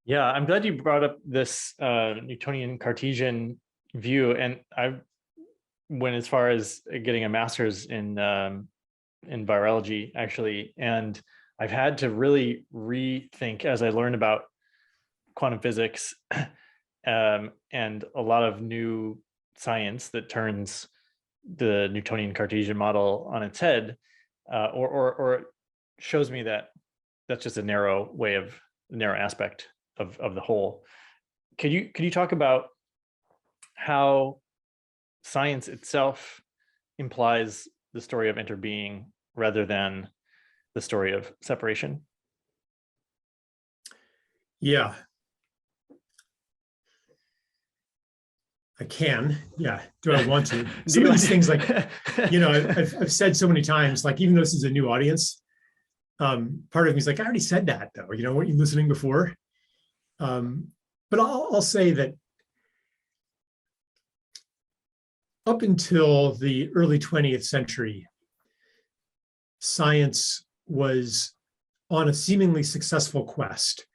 Yeah, I'm glad you brought up this Newtonian Cartesian view, and I went as far as getting a master's in virology, actually, and I've had to really rethink as I learned about quantum physics and a lot of new science that turns the Newtonian Cartesian model on its head, or shows me that that's just a narrow aspect of the whole. Could you talk about how science itself implies the story of interbeing rather than the story of separation? Yeah, I can. Yeah. Do I want to? Some of these things, like, I've said so many times, like, even though this is a new audience, part of me is like, I already said that though, weren't you listening before? But I'll say that up until the early 20th century, science was on a seemingly successful quest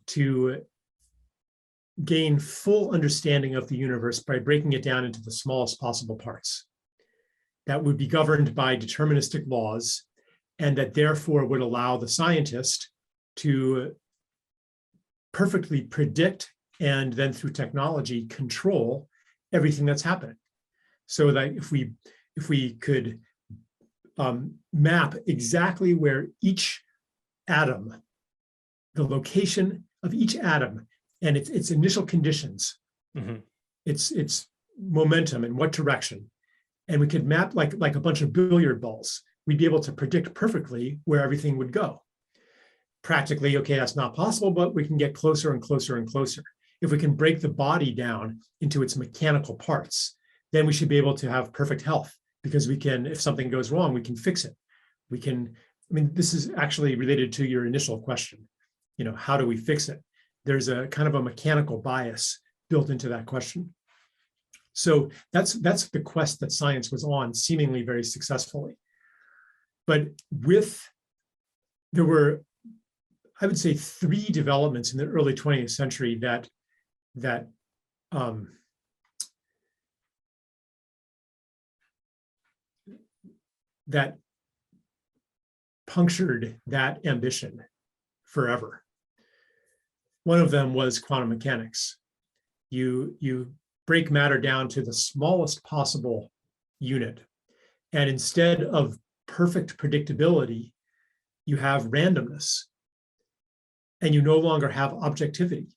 to gain full understanding of the universe by breaking it down into the smallest possible parts that would be governed by deterministic laws, and that therefore would allow the scientist to perfectly predict and then through technology control everything that's happening. So that if we could map exactly where each atom, the location of each atom and its initial conditions, its momentum and what direction, and we could map like a bunch of billiard balls, we'd be able to predict perfectly where everything would go. Practically, okay, that's not possible, but we can get closer and closer and closer. If we can break the body down into its mechanical parts, then we should be able to have perfect health, because we can, if something goes wrong, we can fix it. We can, this is actually related to your initial question, how do we fix it? There's a kind of a mechanical bias built into that question. So that's the quest that science was on, seemingly very successfully. But there were, I would say, 3 developments in the early 20th century that punctured that ambition forever. One of them was quantum mechanics. You break matter down to the smallest possible unit, and instead of perfect predictability, you have randomness, and you no longer have objectivity.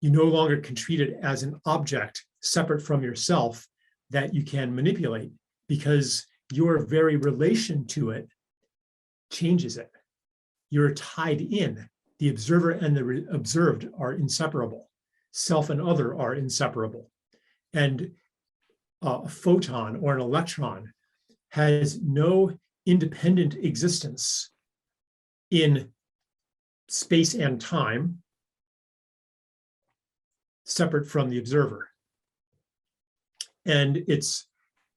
You no longer can treat it as an object separate from yourself that you can manipulate, because your very relation to it changes it. You're tied in. The observer and the observed are inseparable. Self and other are inseparable. And a photon or an electron has no independent existence in space and time separate from the observer. And its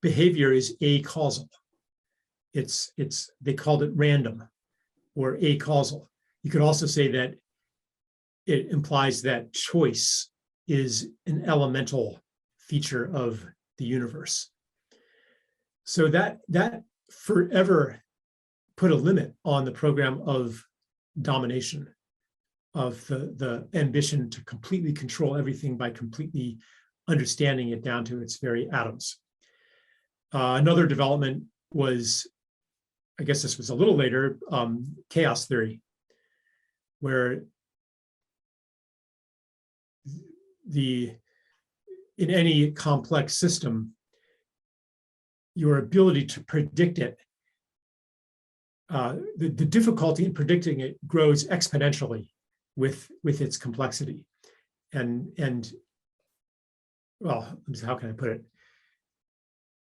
behavior is acausal. They called it random or acausal. You could also say that it implies that choice is an elemental feature of the universe. So that forever put a limit on the program of domination, of the ambition to completely control everything by completely understanding it down to its very atoms. Another development was, I guess this was a little later, chaos theory, where in any complex system, your ability to predict it, the difficulty in predicting it grows exponentially with its complexity. And well, how can I put it?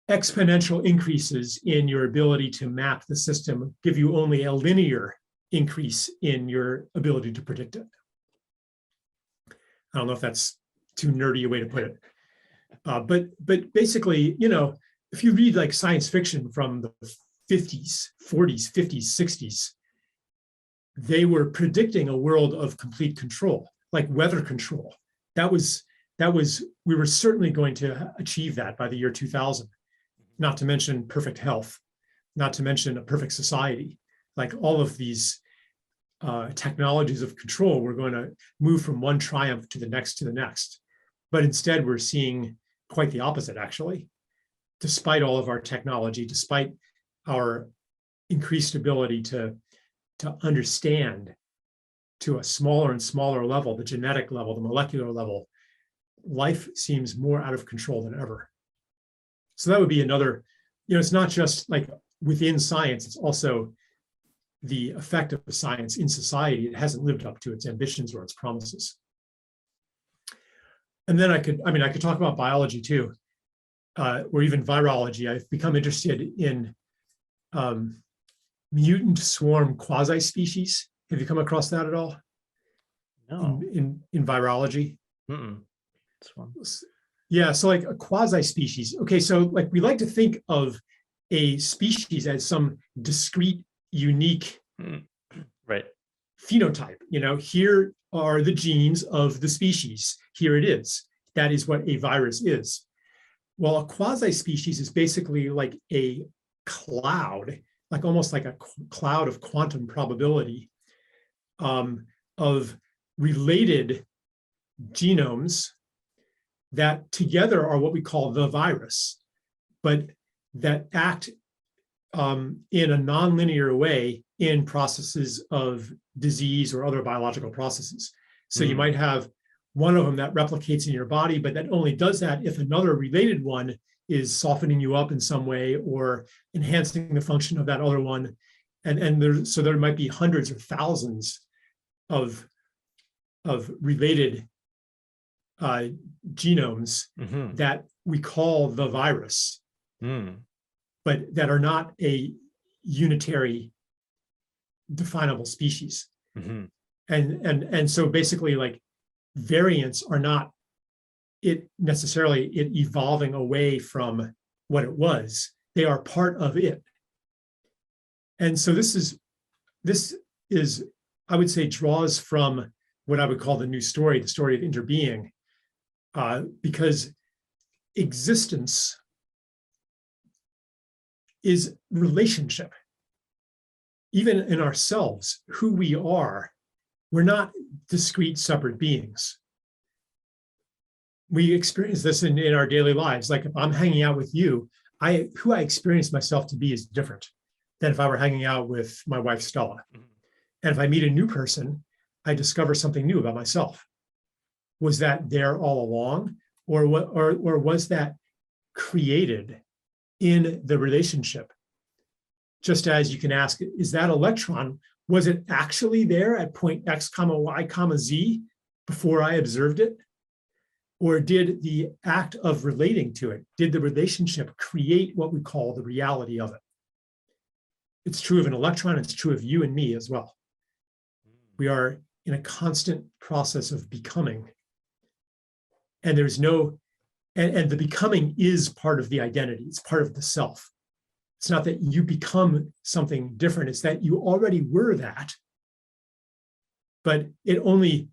Exponential increases in your ability to map the system give you only a linear increase in your ability to predict it. I don't know if that's too nerdy a way to put it. But basically, if you read like science fiction from the 50s, 40s, 50s, 60s, they were predicting a world of complete control. like weather control. That was, we were certainly going to achieve that by the year 2000, not to mention perfect health, not to mention a perfect society. Like all of these technologies of control, we're going to move from one triumph to the next to the next. But instead, we're seeing quite the opposite, actually. Despite all of our technology, despite our increased ability to understand to a smaller and smaller level, the genetic level, the molecular level, life seems more out of control than ever. So that would be another, it's not just like within science, it's also the effect of science in society. It hasn't lived up to its ambitions or its promises. And then I could talk about biology too, or even virology. I've become interested in mutant swarm quasispecies. Have you come across that at all? No. In virology? Yeah, so like a quasi-species. Okay, so like we like to think of a species as some discrete, unique right phenotype. Here are the genes of the species. Here it is. That is what a virus is. Well, a quasi-species is basically like a cloud, like almost like a cloud of quantum probability of related genomes that together are what we call the virus, but that act in a nonlinear way in processes of disease or other biological processes. So you might have one of them that replicates in your body, but that only does that if another related one is softening you up in some way or enhancing the function of that other one. So there might be hundreds or thousands of related genomes that we call the virus, but that are not a unitary definable species. And so basically, like, variants are not it evolving away from what it was. They are part of it. And so this is I would say draws from what I would call the new story, the story of interbeing, because existence is relationship. Even in ourselves, who we are, we're not discrete, separate beings. We experience this in our daily lives. Like if I'm hanging out with you, who I experience myself to be is different than if I were hanging out with my wife, Stella. And if I meet a new person, I discover something new about myself. Was that there all along? Or was that created in the relationship? Just as you can ask, is that electron, was it actually there at point X, Y, Z before I observed it? Or did the act of relating to it, did the relationship create what we call the reality of it? It's true of an electron, it's true of you and me as well. We are in a constant process of becoming. And there's no, and the becoming is part of the identity, it's part of the self. It's not that you become something different, it's that you already were that, but you only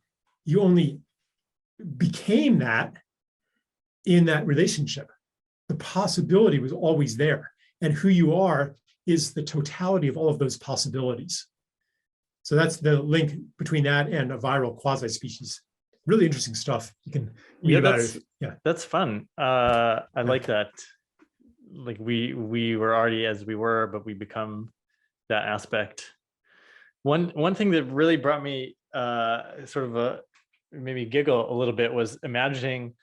became that in that relationship. The possibility was always there, and who you are is the totality of all of those possibilities. So that's the link between that and a viral quasi-species. Really interesting stuff. You can read about it. Yeah, that's fun. I like that. Like we were already as we were, but we become that aspect. One thing that really brought me sort of made me giggle a little bit was imagining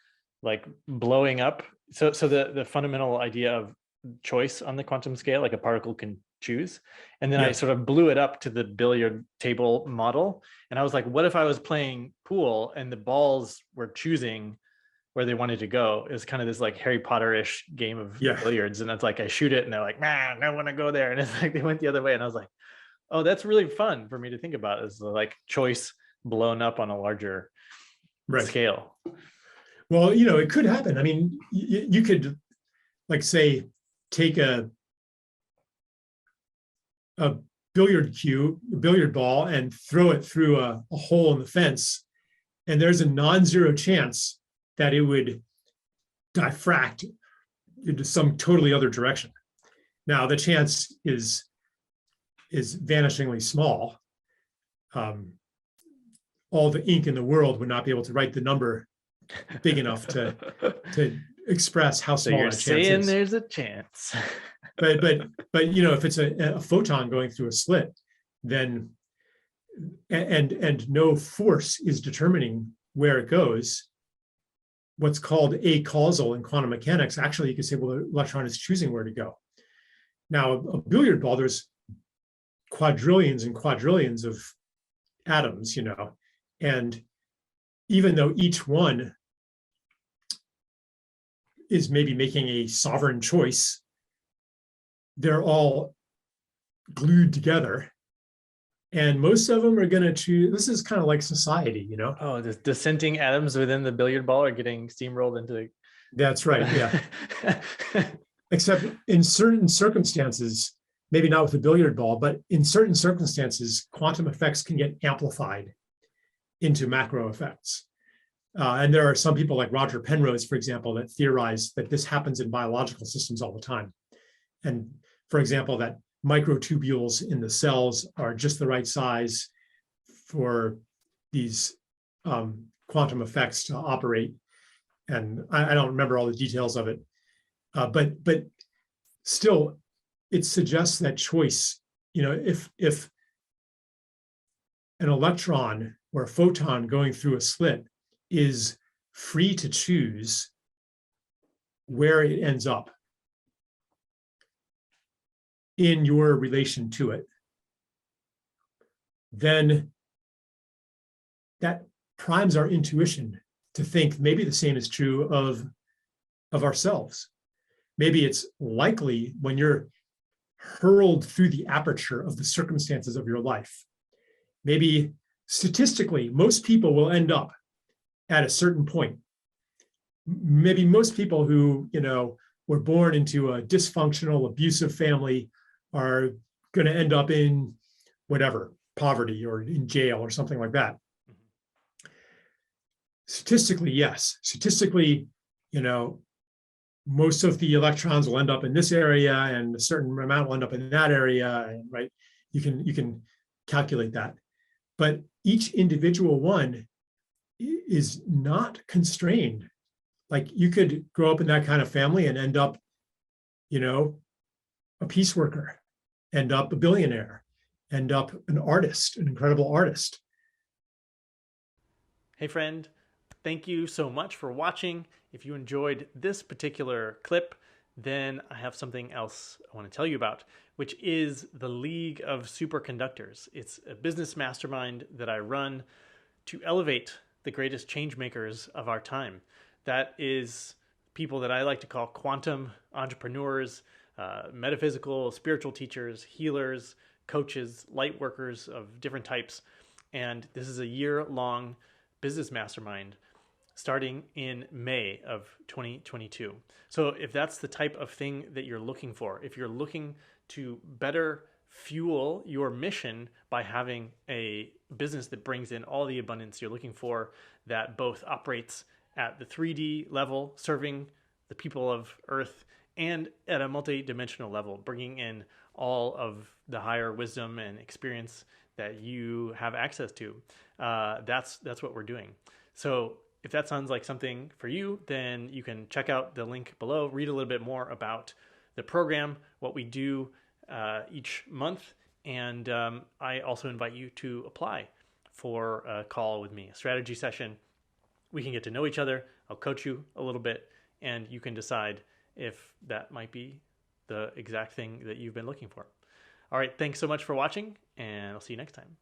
like blowing up. So the fundamental idea of choice on the quantum scale, like a particle can choose. And then I sort of blew it up to the billiard table model. And I was like, what if I was playing pool and the balls were choosing where they wanted to go? It was kind of this like Harry Potter-ish game of billiards. And it's like, I shoot it and they're like, man, I want to go there. And it's like, they went the other way. And I was like, oh, that's really fun for me to think about, is the like choice blown up on a larger scale. Well, it could happen. I mean, you could, like, say, take a billiard ball and throw it through a hole in the fence And there's a non-zero chance that it would diffract into some totally other direction. Now, the chance is vanishingly small. All the ink in the world would not be able to write the number big enough to express how So small you're that chance saying is. there's a chance. but you know, if it's a photon going through a slit, then and no force is determining where it goes, what's called acausal in quantum mechanics, actually you could say, well, the electron is choosing where to go. Now, a billiard ball, there's quadrillions and quadrillions of atoms, you know, and even though each one is maybe making a sovereign choice, they're all glued together. And most of them are going to choose. This is kind of like society, you know? Oh, the dissenting atoms within the billiard ball are getting steamrolled into the... That's right. Yeah. Except in certain circumstances, maybe not with the billiard ball, but in certain circumstances, quantum effects can get amplified into macro effects. And there are some people like Roger Penrose, for example, that theorize that this happens in biological systems all the time. And for example, that microtubules in the cells are just the right size for these quantum effects to operate. And I don't remember all the details of it, but still, it suggests that choice. You know, if an electron or a photon going through a slit is free to choose where it ends up in your relation to it, then that primes our intuition to think maybe the same is true of ourselves. Maybe it's likely when you're hurled through the aperture of the circumstances of your life. Maybe statistically, most people will end up at a certain point. Maybe most people who, you know, were born into a dysfunctional, abusive family are going to end up in whatever, poverty or in jail or something like that. Statistically, yes. Statistically, you know, most of the electrons will end up in this area and a certain amount will end up in that area, right? You can calculate that. But each individual one is not constrained. Like you could grow up in that kind of family and end up, you know, a peace worker, end up a billionaire, end up an artist, an incredible artist. Hey friend, thank you so much for watching. If you enjoyed this particular clip, then I have something else I want to tell you about, which is the League of Superconductors. It's a business mastermind that I run to elevate the greatest change makers of our time. That is people that I like to call quantum entrepreneurs, metaphysical, spiritual teachers, healers, coaches, light workers of different types. And this is a year-long business mastermind starting in May of 2022. So if that's the type of thing that you're looking for, if you're looking to better fuel your mission by having a business that brings in all the abundance you're looking for, that both operates at the 3D level, serving the people of Earth, and at a multi-dimensional level, bringing in all of the higher wisdom and experience that you have access to. That's what we're doing. So if that sounds like something for you, then you can check out the link below, read a little bit more about the program, what we do each month. And I also invite you to apply for a call with me, a strategy session. We can get to know each other. I'll coach you a little bit, and you can decide if that might be the exact thing that you've been looking for. All right, thanks so much for watching, and I'll see you next time.